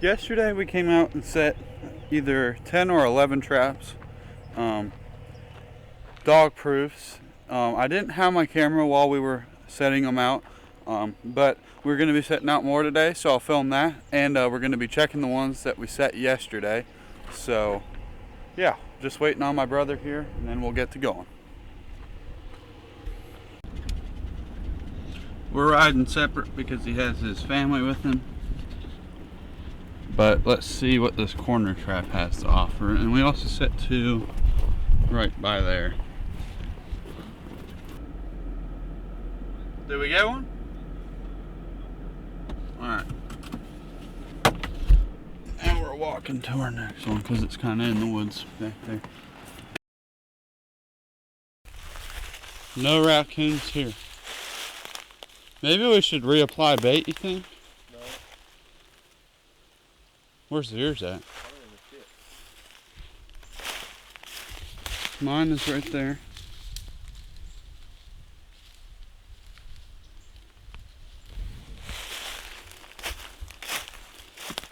Yesterday we came out and set either 10 or 11 traps, dog proofs. I didn't have my camera while we were setting them out, but we're going to be setting out more today, so I'll film that, and we're going to be checking the ones that we set yesterday. So yeah, just waiting on my brother here, and then we'll get to going. We're riding separate because he has his family with him. But let's see what this corner trap has to offer. And we also set two right by there. Did we get one? Alright. And we're walking to our next one because it's kind of in the woods back there. No raccoons here. Maybe we should reapply bait, you think? No. Where's yours at? I don't even see it. Mine is right there.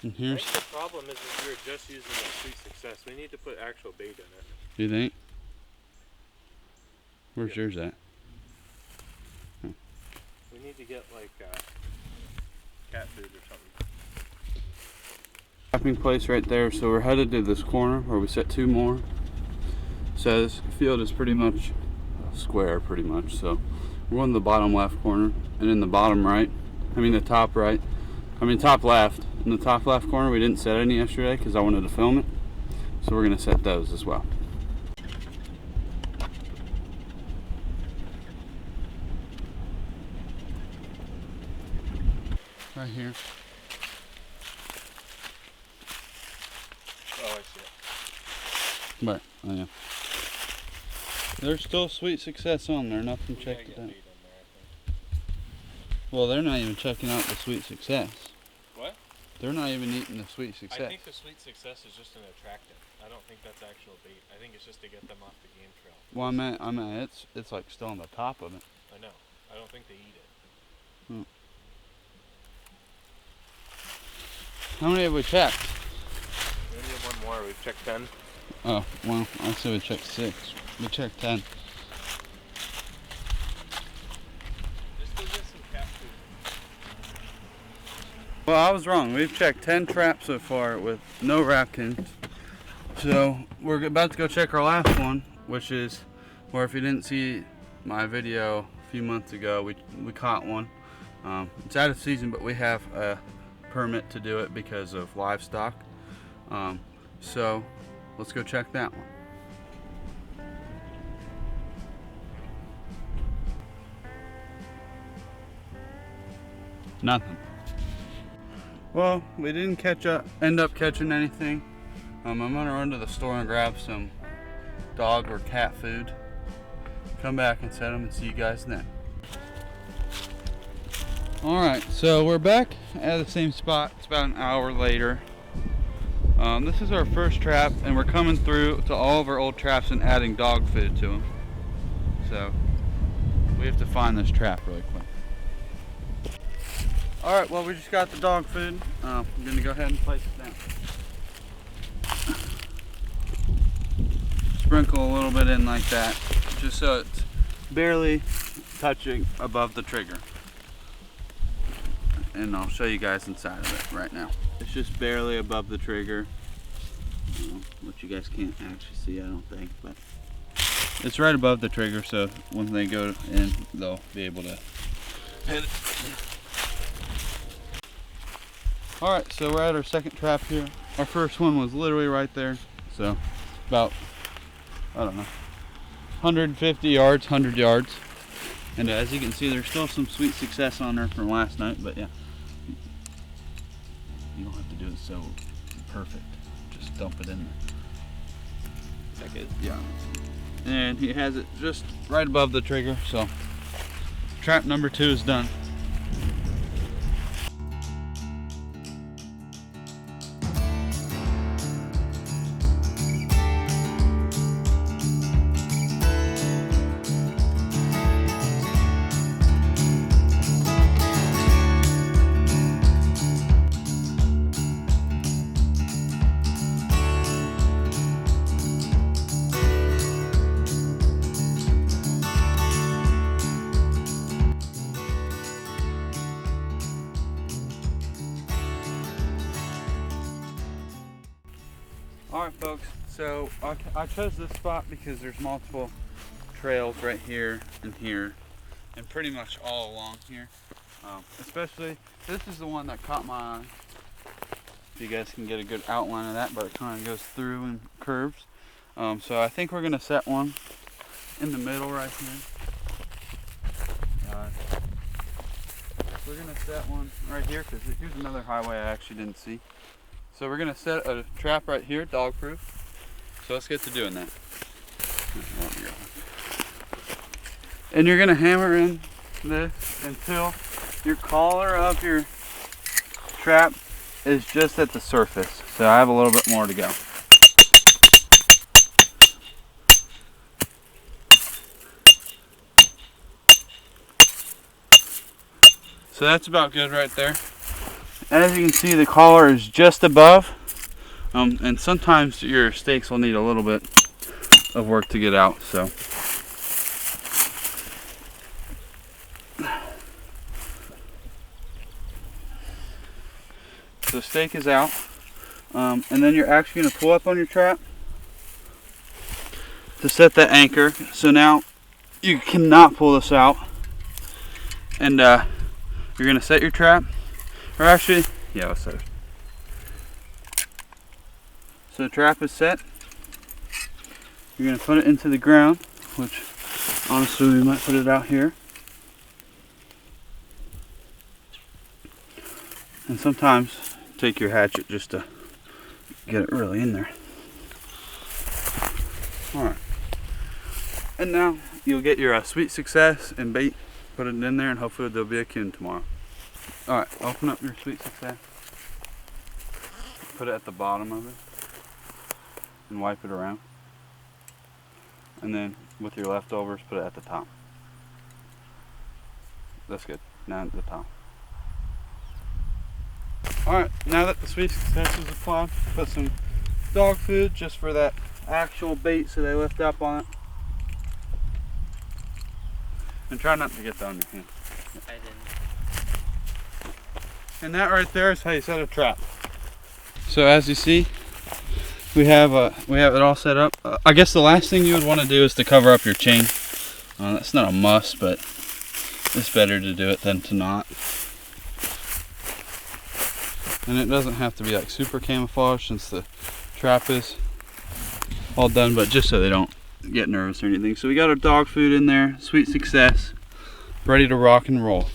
And I here's. think the problem is we were just using the Sweet Success. We need to put actual bait in it. You think? Where's yours at? We need to get like cat food or something. Camping place right there, so we're headed to this corner where we set two more. So this field is pretty much square, pretty much. So we're on the bottom left corner, and in the bottom right, the top right, top left. In the top left corner, we didn't set any yesterday because I wanted to film it. So we're gonna set those as well. Right here. Oh, I see it. Right, oh yeah. There's still Sweet Success on there, nothing checked it out. Well, they're not even checking out the Sweet Success. What? They're not even eating the Sweet Success. I think the Sweet Success is just an attractant. I don't think that's actual bait. I think it's just to get them off the game trail. Well, I mean, it's like still on the top of it. I know. I don't think they eat it. Hmm. How many have we checked? We only have one more. We've checked 10. Oh, well, I say we checked 6. We checked 10. Just go get some cat food. Well, I was wrong. We've checked 10 traps so far with no raccoons. So we're about to go check our last one, which is where, if you didn't see my video a few months ago, we caught one. It's out of season, but we have a permit to do it because of livestock. So let's go check that one. Nothing. Well, we didn't end up catching anything. I'm gonna run to the store and grab some dog or cat food. Come back and set them and see you guys then. Alright, so we're back at the same spot. It's about an hour later. This is our first trap, and we're coming through to all of our old traps and adding dog food to them. So we have to find this trap really quick. Alright, well, we just got the dog food. I'm going to go ahead and place it down. Sprinkle a little bit in like that, just so it's barely touching above the trigger. And I'll show you guys inside of it right now. It's just barely above the trigger, which you guys can't actually see, I don't think, but it's right above the trigger, so when they go in, they'll be able to hit it. Alright, so we're at our second trap here. Our first one was literally right there, so about, I don't know, 150 yards, 100 yards. And as you can see, there's still some Sweet Success on there from last night, but yeah. You don't have to do it so perfect. Just dump it in there. Check it. Yeah. And he has it just right above the trigger, so trap number 2 is done. Alright folks, so I chose this spot because there's multiple trails right here and pretty much all along here. Especially, this is the one that caught my eye. If you guys can get a good outline of that, but it kind of goes through and curves. So I think we're going to set one in the middle right here. We're going to set one right here because here's another highway I actually didn't see. So we're going to set a trap right here, dog proof. So let's get to doing that. And you're going to hammer in this until your collar of your trap is just at the surface. So I have a little bit more to go. So that's about good right there. As you can see, the collar is just above, and sometimes your stakes will need a little bit of work to get out. So the stake is out, and then you're actually going to pull up on your trap to set that anchor. So now you cannot pull this out, and you're going to set your trap, or actually, yeah, let's set it. So the trap is set. You're going to put it into the ground, which honestly we might put it out here. And sometimes take your hatchet just to get it really in there. Alright. And now you'll get your sweet success and bait, put it in there, and hopefully there'll be a coon tomorrow. Alright, open up your sweet success. Put it at the bottom of it. And wipe it around. And then with your leftovers, put it at the top. That's good. Now at the top. Alright, now that the sweet success is applied, put some dog food just for that actual bait so they lift up on it. And try not to get that on your hand. I didn't. And that right there is how you set a trap. So as you see, we have it all set up. I guess the last thing you would want to do is to cover up your chain. That's not a must, but it's better to do it than to not. And it doesn't have to be like super camouflaged since the trap is all done, but just so they don't get nervous or anything. So we got our dog food in there, sweet success, ready to rock and roll.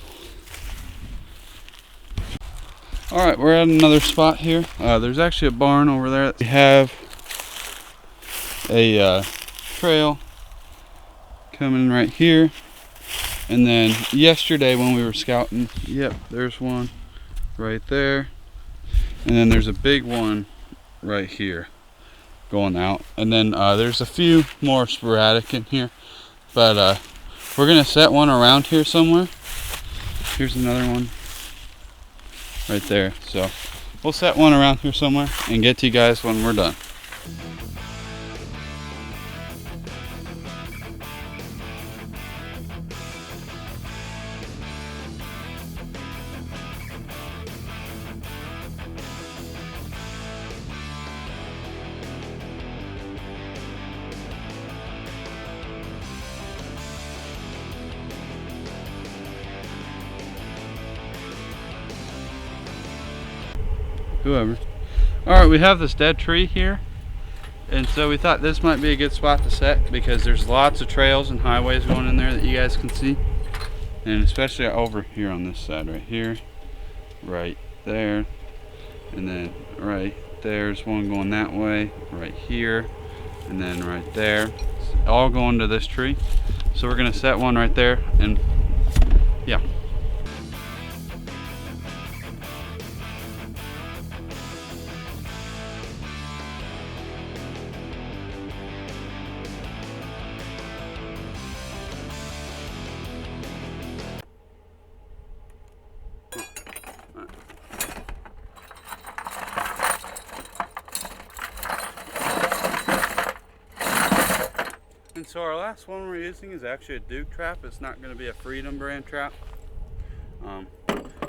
Alright, we're at another spot here. There's actually a barn over there. We have a trail coming right here. And then yesterday when we were scouting, yep, there's one right there. And then there's a big one right here going out. And then there's a few more sporadic in here. But we're going to set one around here somewhere. Here's another one right there. So we'll set one around here somewhere and get to you guys when we're done. Whoever. Alright, we have this dead tree here, and so we thought this might be a good spot to set because there's lots of trails and highways going in there that you guys can see, and especially over here on this side right here, right there, and then right there's one going that way, right here, and then right there. It's all going to this tree. So we're going to set one right there, and yeah. And so our last one we're using is actually a Duke trap. It's not going to be a Freedom brand trap.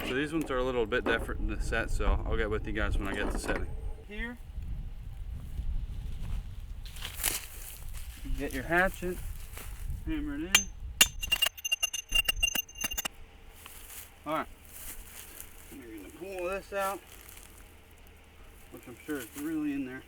So these ones are a little bit different to set, so I'll get with you guys when I get to setting. Here, Get your hatchet, hammer it in. Alright, you're going to pull this out, which I'm sure is really in there.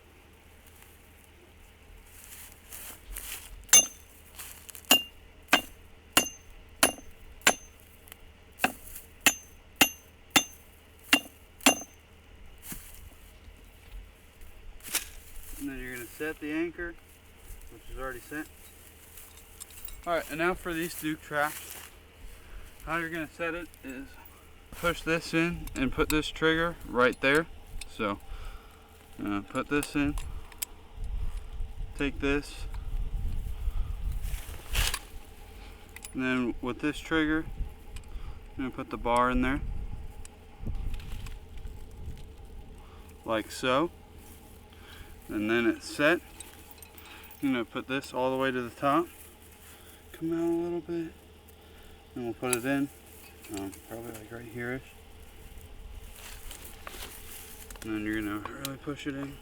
And then you're going to set the anchor, which is already set. Alright, and now for these Duke traps, how you're going to set it is push this in and put this trigger right there. So put this in, take this, and then with this trigger, I'm going to put the bar in there, like so. And then it's set. I'm going to put this all the way to the top, come out a little bit, and we'll put it in, probably like right here-ish. And then you're going to really push it in.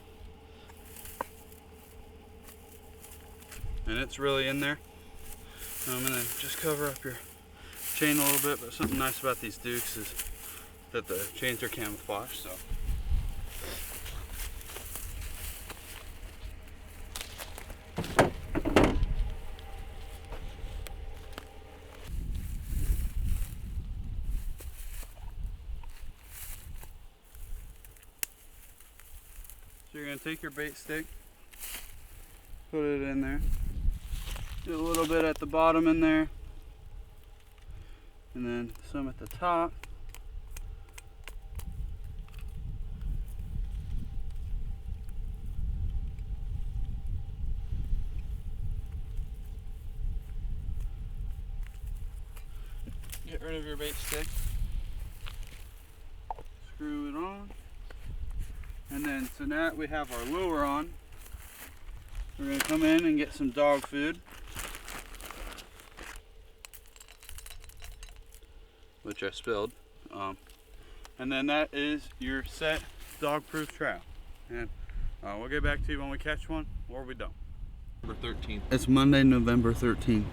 And it's really in there. I'm going to just cover up your chain a little bit, but something nice about these Dukes is that the chains are camouflage, so. So you're going to take your bait stick, put it in there, do a little bit at the bottom in there, and then some at the top. Get rid of your bait stick, screw it on. And then, so now that we have our lure on, we're going to come in and get some dog food, which I spilled. And then that is your set dog-proof trap. And we'll get back to you when we catch one, or we don't. November 13th. It's Monday, November 13th,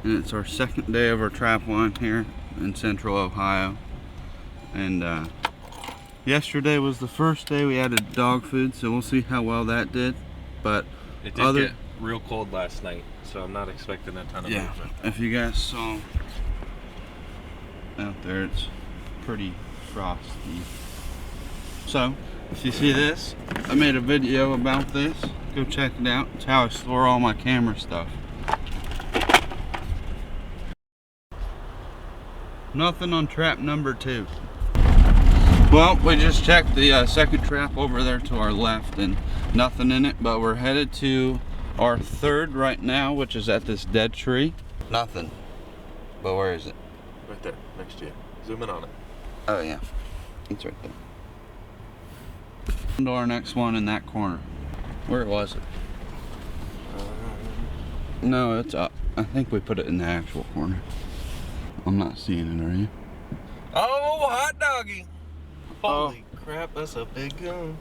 and it's our second day of our trap line here in Central Ohio. And yesterday was the first day we added dog food, so we'll see how well that did. But it did get real cold last night, so I'm not expecting a ton of movement. If you guys saw out there, it's pretty frosty. So if you see this, I made a video about this. Go check it out. It's how I store all my camera stuff. Nothing on trap number 2. Well, we just checked the second trap over there to our left and nothing in it, but we're headed to our third right now, which is at this dead tree. Nothing. But where is it? Right there, next to you. Zoom in on it. Oh yeah, it's right there. On to our next one in that corner. Where was it? No, it's up. I think we put it in the actual corner. I'm not seeing it, are you? Oh, hot doggy! Holy crap, that's a big gun.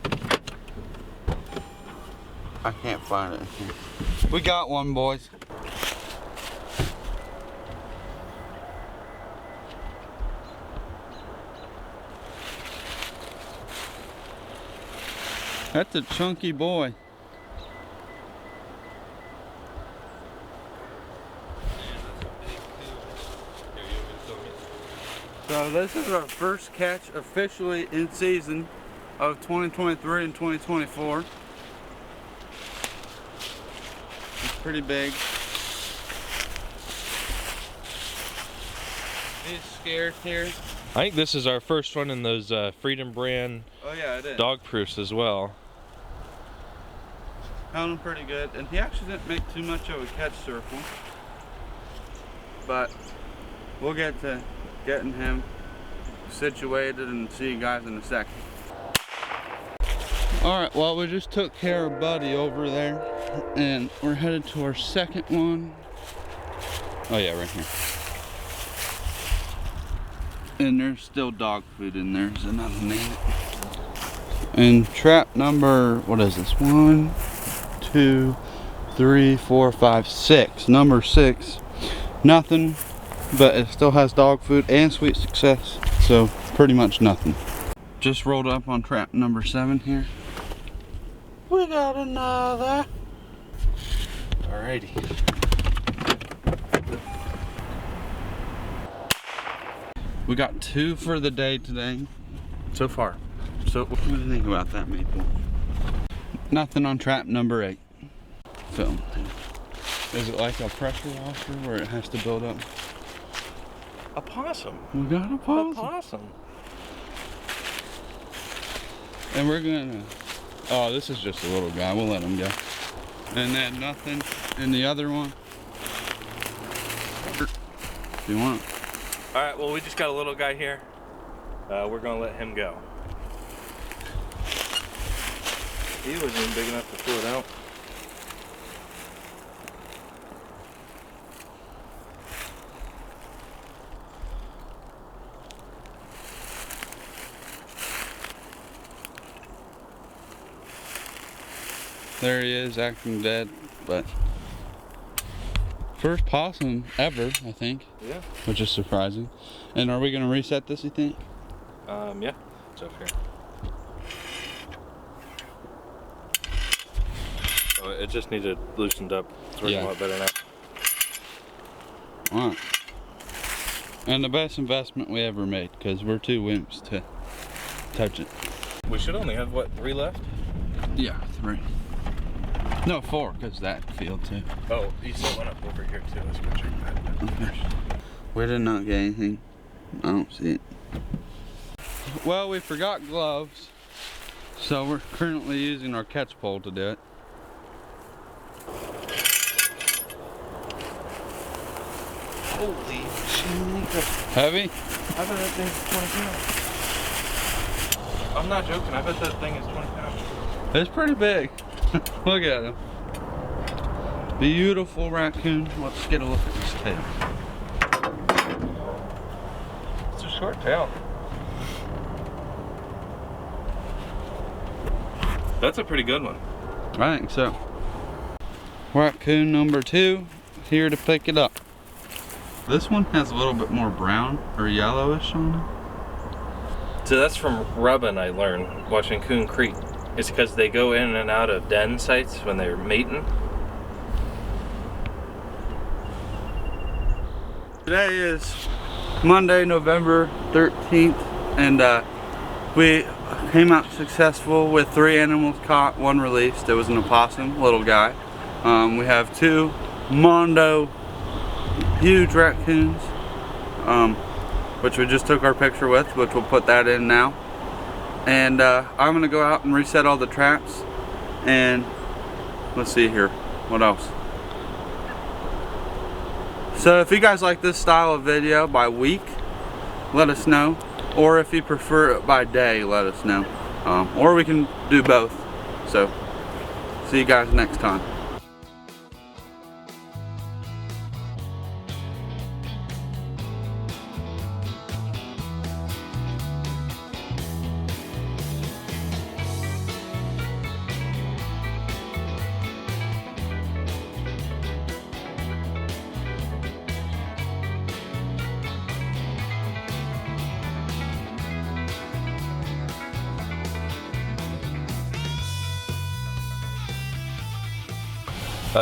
I can't find it here. We got one, boys. That's a chunky boy. So this is our first catch officially in season of 2023 and 2024. It's pretty big. He's scared here. I think this is our first one in those Freedom brand dog proofs as well. Found him pretty good, and he actually didn't make too much of a catch circle. But we'll get to getting him situated and see you guys in a second. Alright, well, we just took care of Buddy over there, and we're headed to our second one. Oh yeah, right here. And there's still dog food in there, so nothing in it. And trap number, what is this? 1, 2, 3, 4, 5, 6. Number 6. Nothing, but it still has dog food and sweet success. So pretty much nothing. Just rolled up on trap number 7 here. We got another. Alrighty. We got 2 for the day today, so far. So what do you think about that, Maple? Nothing on trap number 8. Film. Is it like a pressure washer where it has to build up? A possum. We got a possum. A possum. And we're gonna, oh, this is just a little guy. We'll let him go. And then nothing in the other one. If you want. All right, well, we just got a little guy here. We're gonna let him go. He wasn't even big enough to pull it out. There he is, acting dead, but first possum ever, I think. Yeah. Which is surprising. And are we gonna reset this, you think? Yeah, it's over here. Oh, it just needed loosened up. It's working a lot better now. Alright. And the best investment we ever made, because we're too wimps to touch it. We should only have, what, 3 left? Yeah, 3. No, 4, because that field too. Oh, you saw one up over here too. Let's go check that. Okay. We did not get anything. I don't see it. Well, we forgot gloves, so we're currently using our catch pole to do it. Holy shit. Heavy? I bet that thing's 20 pounds. I'm not joking. I bet that thing is 20 pounds. It's pretty big. Look at him. Beautiful raccoon. Let's get a look at his tail. It's a short tail. That's a pretty good one. I think so. Raccoon number 2, here to pick it up. This one has a little bit more brown or yellowish on it. So that's from rubbing, I learned, watching Coon Creek. It's because they go in and out of den sites when they're mating. Today is Monday, November 13th, and we came out successful with 3 animals caught, 1 released. It was an opossum, little guy. We have 2 Mondo huge raccoons, which we just took our picture with, which we'll put that in now. And I'm gonna go out and reset all the traps, and let's see here, what else? So if you guys like this style of video by week, let us know, or if you prefer it by day, let us know, or we can do both. So see you guys next time.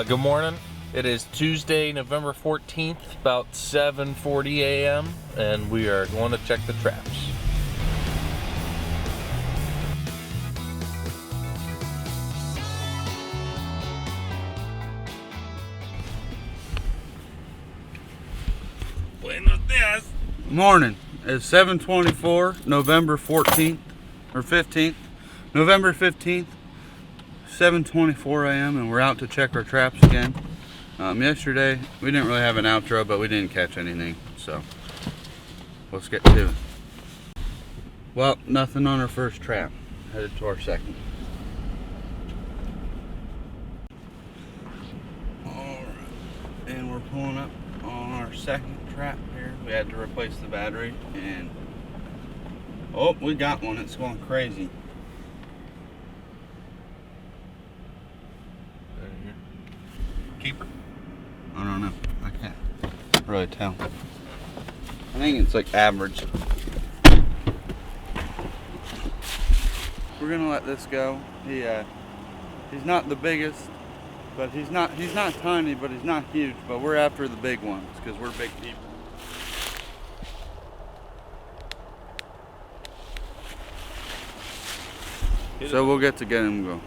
Good morning. It is Tuesday, November 14th, about 7:40 a.m. and we are going to check the traps. Buenos dias. Morning. It's 7:24, November 14th, or 15th, November 15th. 7:24 a.m. and we're out to check our traps again. Yesterday we didn't really have an outro, but we didn't catch anything, so let's get to it. Well, nothing on our first trap. Headed to our second. Alright, and we're pulling up on our second trap here. We had to replace the battery, and oh, we got one. It's going crazy. keeper? I don't know. I can't really tell. I think it's like average. We're gonna let this go. He's not the biggest, but he's not tiny, but he's not huge. But we're after the big ones because we're big people. So we'll get him go.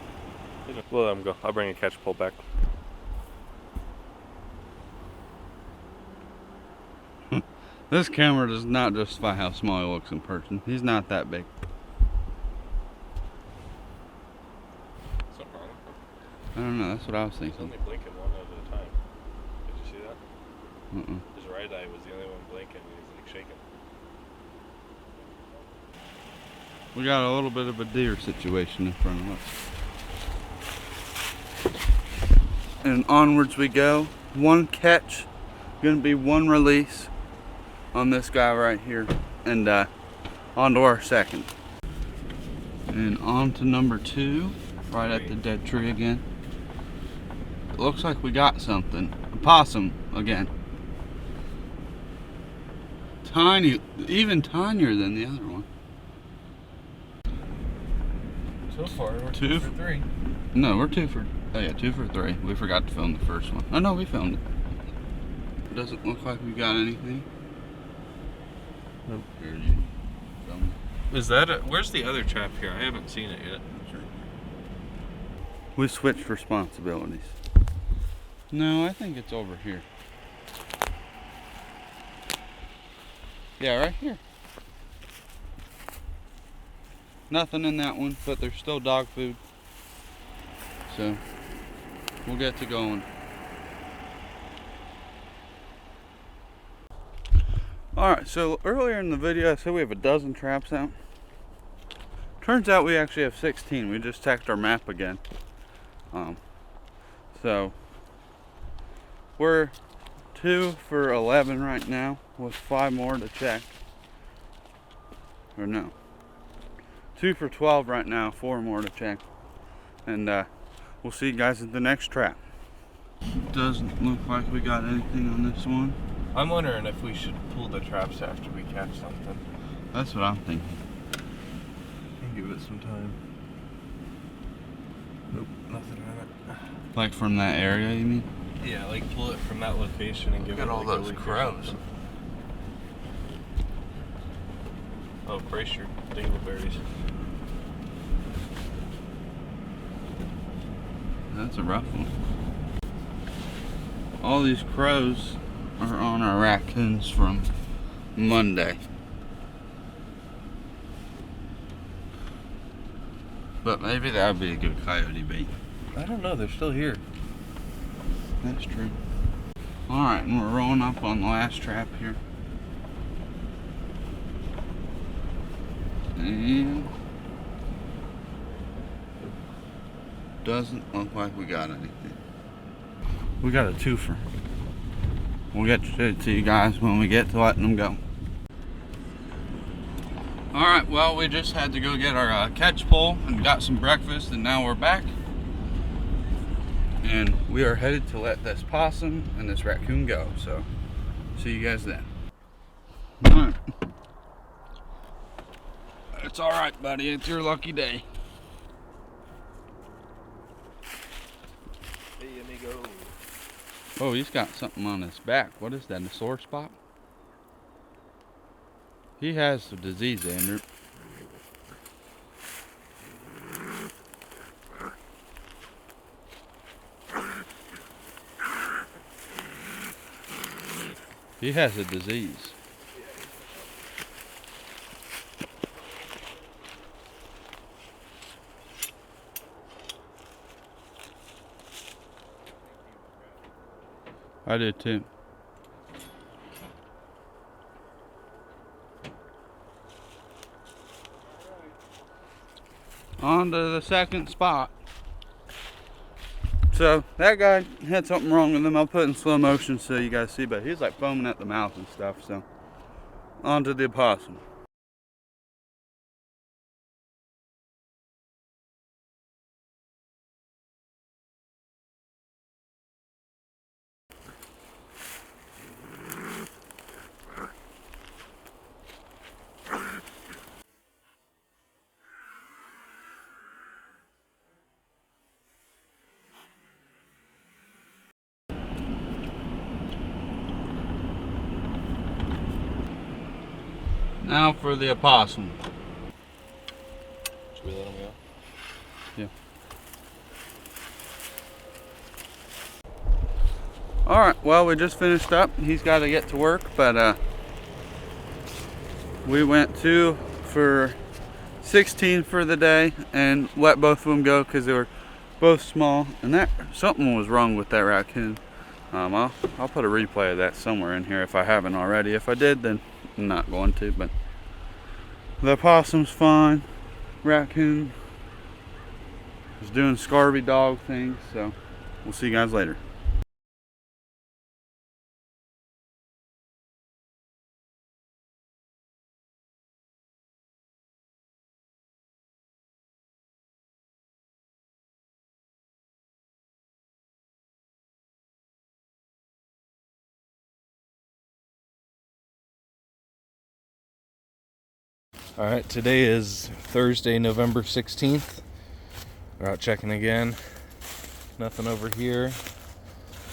We'll let him go. I'll bring a catch pole back. This camera does not justify how small he looks in person. He's not that big. Something wrong with him? I don't know, that's what I was He's thinking. only blinking one at a time. Did you see that? His right eye was the only one blinking, and he's like shaking. We got a little bit of a deer situation in front of us. And onwards we go. One catch, gonna be one release on this guy right here, and on to our second. And on to number 2, right at the dead tree again. It looks like we got something. A possum again. Tiny, even tinier than the other one. So far, we're 2 for 3. No, we're 2 for, oh yeah, 2 for 3. We forgot to film the first one. Oh no, we filmed it. It doesn't look like we got anything. Nope. Here, you film it. Is that where's the other trap here? I haven't seen it yet. Sure. We switched responsibilities. No, I think it's over here. Yeah, right here. Nothing in that one, but there's still dog food. So, we'll get to going. Alright, so earlier in the video I said we have a dozen traps out. Turns out we actually have 16. We just checked our map again. So, we're 2 for 11 right now, with 5 more to check. Or no. 2 for 12 right now, 4 more to check. And we'll see you guys at the next trap. Doesn't look like we got anything on this one. I'm wondering if we should pull the traps after we catch something. That's what I'm thinking. And give it some time. Nope, nothing in it. Like from that area, you mean? Yeah, like pull it from that location and give it all like those a week or crows. something. Oh, brace your dingleberries. That's a rough one. All these crows are on our raccoons from Monday. But maybe that would be a good coyote bait. I don't know, they're still here. That's true. Alright, and we're rolling up on the last trap here. And doesn't look like we got anything. We got a twofer. We'll get to you guys when we get to letting them go. Alright, well, we just had to go get our catch pole and got some breakfast, and now we're back. And we are headed to let this possum and this raccoon go. So, see you guys then. Alright. It's alright, buddy. It's your lucky day. Hey, amigo. Oh, he's got something on his back. What is that, a sore spot? He has a disease, Andrew. He has a disease. I did too. On to the second spot. So that guy had something wrong with him. I'll put it in slow motion so you guys see, but he's like foaming at the mouth and stuff. So on to the opossum. Now for the opossum. Should we let him go? Yeah. Alright, well, we just finished up. He's got to get to work, but we went 2 for 16 for the day and let both of them go because they were both small, and that something was wrong with that raccoon. I'll put a replay of that somewhere in here if I haven't already. If I did, then I'm not going to, but the opossum's fine. Raccoon is doing scarby dog things, so we'll see you guys later. All right, today is Thursday, November 16th. We're out checking again. Nothing over here,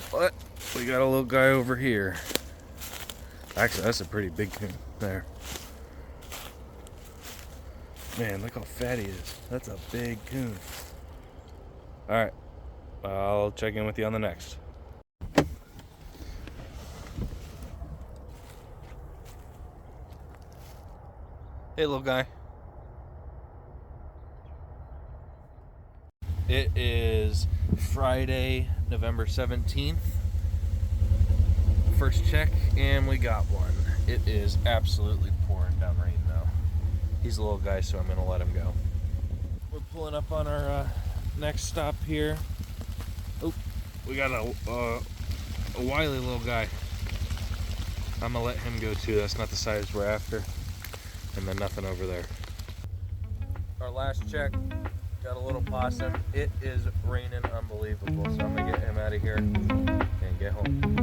but we got a little guy over here. Actually, that's a pretty big coon there. Man, look how fat he is. That's a big coon. All right, I'll check in with you on the next. Hey, little guy. It is Friday, November 17th. First check, and we got one. It is absolutely pouring down rain, though. He's a little guy, so I'm going to let him go. We're pulling up on our next stop here. Oh, we got a wily little guy. I'm going to let him go, too. That's not the size we're after. And then nothing over there. Our last check, got a little possum. It is raining unbelievable, so I'm gonna get him out of here and get home.